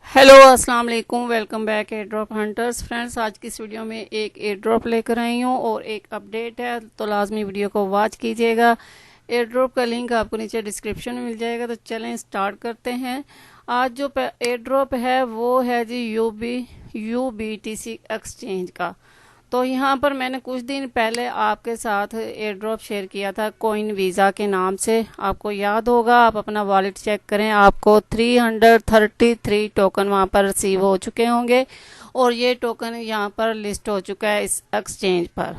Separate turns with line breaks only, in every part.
Hello अस्सलाम वालेकुम, welcome back airdrop hunters. Friends, आज की इस वीडियो में एक एयरड्रॉप लेकर आई हूँ और एक अपडेट है, तो लाजमी वीडियो को वॉच कीजिएगा। एयरड्रॉप का लिंक आपको नीचे डिस्क्रिप्शन में मिल जाएगा। तो चलें स्टार्ट करते हैं। आज जो एयरड्रॉप है वो है जी YooBtc एक्सचेंज का। तो यहाँ पर मैंने कुछ दिन पहले आपके साथ एयरड्रॉप शेयर किया था कॉइन वीज़ा के नाम से, आपको याद होगा। आप अपना वॉलेट चेक करें, आपको 333 टोकन वहाँ पर रिसीव हो चुके होंगे और ये टोकन यहाँ पर लिस्ट हो चुका है इस एक्सचेंज पर।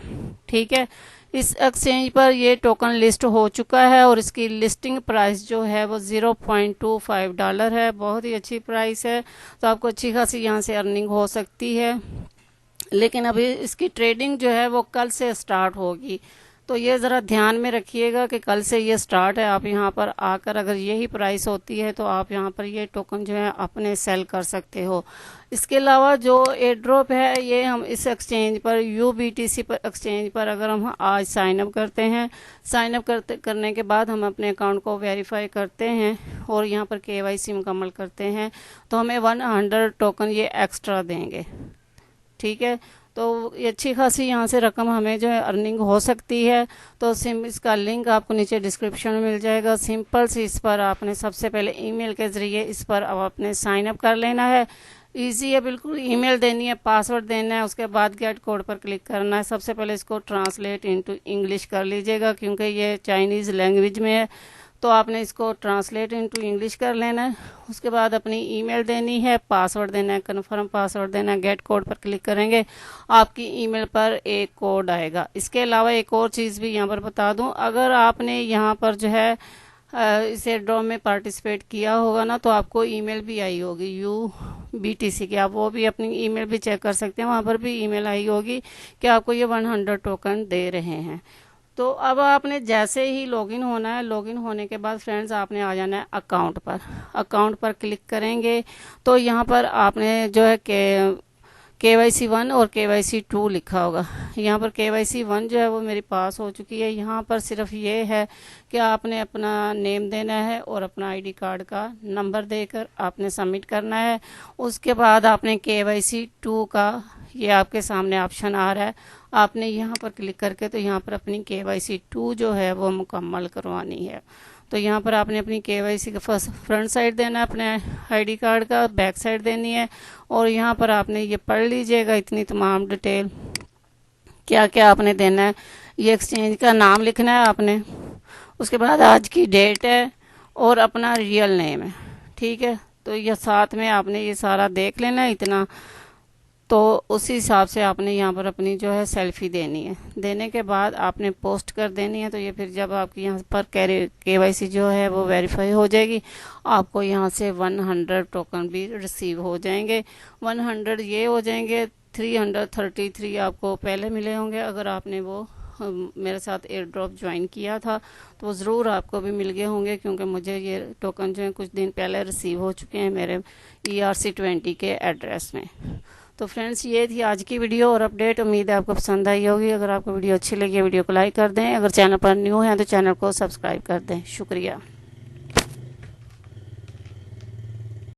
ठीक है, इस एक्सचेंज पर ये टोकन लिस्ट हो चुका है और इसकी लिस्टिंग प्राइस जो है वो $0.25 है। बहुत ही अच्छी प्राइस है, तो आपको अच्छी खासी यहाँ से अर्निंग हो सकती है। लेकिन अभी इसकी ट्रेडिंग जो है वो कल से स्टार्ट होगी, तो ये ज़रा ध्यान में रखिएगा कि कल से ये स्टार्ट है। आप यहाँ पर आकर अगर यही प्राइस होती है तो आप यहाँ पर ये टोकन जो है अपने सेल कर सकते हो। इसके अलावा जो एयरड्रॉप है ये हम इस एक्सचेंज पर YooBtc पर एक्सचेंज पर अगर हम आज साइन अप करते हैं, साइन अप करने के बाद हम अपने अकाउंट को वेरीफाई करते हैं और यहाँ पर KYC मुकम्मल करते हैं तो हमें 100 टोकन ये एक्स्ट्रा देंगे। ठीक है, तो ये अच्छी खासी यहाँ से रकम हमें जो है अर्निंग हो सकती है। तो इसका लिंक आपको नीचे डिस्क्रिप्शन में मिल जाएगा। सिंपल से इस पर आपने सबसे पहले ईमेल के ज़रिए इस पर अब आपने साइन अप कर लेना है। इजी है बिल्कुल। ईमेल देनी है, पासवर्ड देना है, उसके बाद गेट कोड पर क्लिक करना है। सबसे पहले इसको ट्रांसलेट इनटू इंग्लिश कर लीजिएगा क्योंकि ये चाइनीज़ लैंग्वेज में है, तो आपने इसको ट्रांसलेट इनटू इंग्लिश कर लेना है। उसके बाद अपनी ईमेल देनी है, पासवर्ड देना है, कन्फर्म पासवर्ड देना है। गेट कोड पर क्लिक करेंगे, आपकी ईमेल पर एक कोड आएगा। इसके अलावा एक और चीज़ भी यहाँ पर बता दूँ, अगर आपने यहाँ पर जो है इस एयरड्रॉप में पार्टिसिपेट किया होगा ना, तो आपको ईमेल भी आई होगी YooBtc की। आप वो भी अपनी ईमेल भी चेक कर सकते हैं, वहाँ पर भी ईमेल आई होगी कि आपको ये 100 टोकन दे रहे हैं। तो अब आपने जैसे ही लॉगिन होना है, लॉगिन होने के बाद फ्रेंड्स आपने आ जाना है अकाउंट पर। अकाउंट पर क्लिक करेंगे तो यहाँ पर आपने जो है KYC 1 और KYC 2 लिखा होगा। यहाँ पर KYC 1 जो है वो मेरे पास हो चुकी है। यहाँ पर सिर्फ ये है कि आपने अपना नेम देना है और अपना ID कार्ड का नंबर देकर आपने सबमिट करना है। उसके बाद आपने KYC 2 का ये आपके सामने ऑप्शन आ रहा है, आपने यहाँ पर क्लिक करके तो यहाँ पर अपनी KYC 2 जो है वो मुकम्मल करवानी है। तो यहाँ पर आपने अपनी KYC का फ्रंट साइड देना है, अपने ID कार्ड का बैक साइड देनी है और यहाँ पर आपने ये पढ़ लीजिएगा इतनी तमाम डिटेल क्या क्या आपने देना है। ये एक्सचेंज का नाम लिखना है आपने, उसके बाद आज की डेट है और अपना रियल नेम है। ठीक है, तो ये साथ में आपने ये सारा देख लेना है इतना, तो उसी हिसाब से आपने यहाँ पर अपनी जो है सेल्फी देनी है। देने के बाद आपने पोस्ट कर देनी है। तो ये फिर जब आपकी यहाँ पर KYC जो है वो वेरीफाई हो जाएगी, आपको यहाँ से 100 टोकन भी रिसीव हो जाएंगे। 100 ये हो जाएंगे, 333 आपको पहले मिले होंगे अगर आपने वो मेरे साथ एयरड्रॉप ज्वाइन किया था, तो ज़रूर आपको भी मिल गए होंगे क्योंकि मुझे ये टोकन जो है कुछ दिन पहले रिसीव हो चुके हैं मेरे ERC20 के एड्रेस में। तो फ्रेंड्स, ये थी आज की वीडियो और अपडेट। उम्मीद है आपको पसंद आई होगी। अगर आपको वीडियो अच्छी लगी वीडियो को लाइक कर दें, अगर चैनल पर न्यू है तो चैनल को सब्सक्राइब कर दें। शुक्रिया।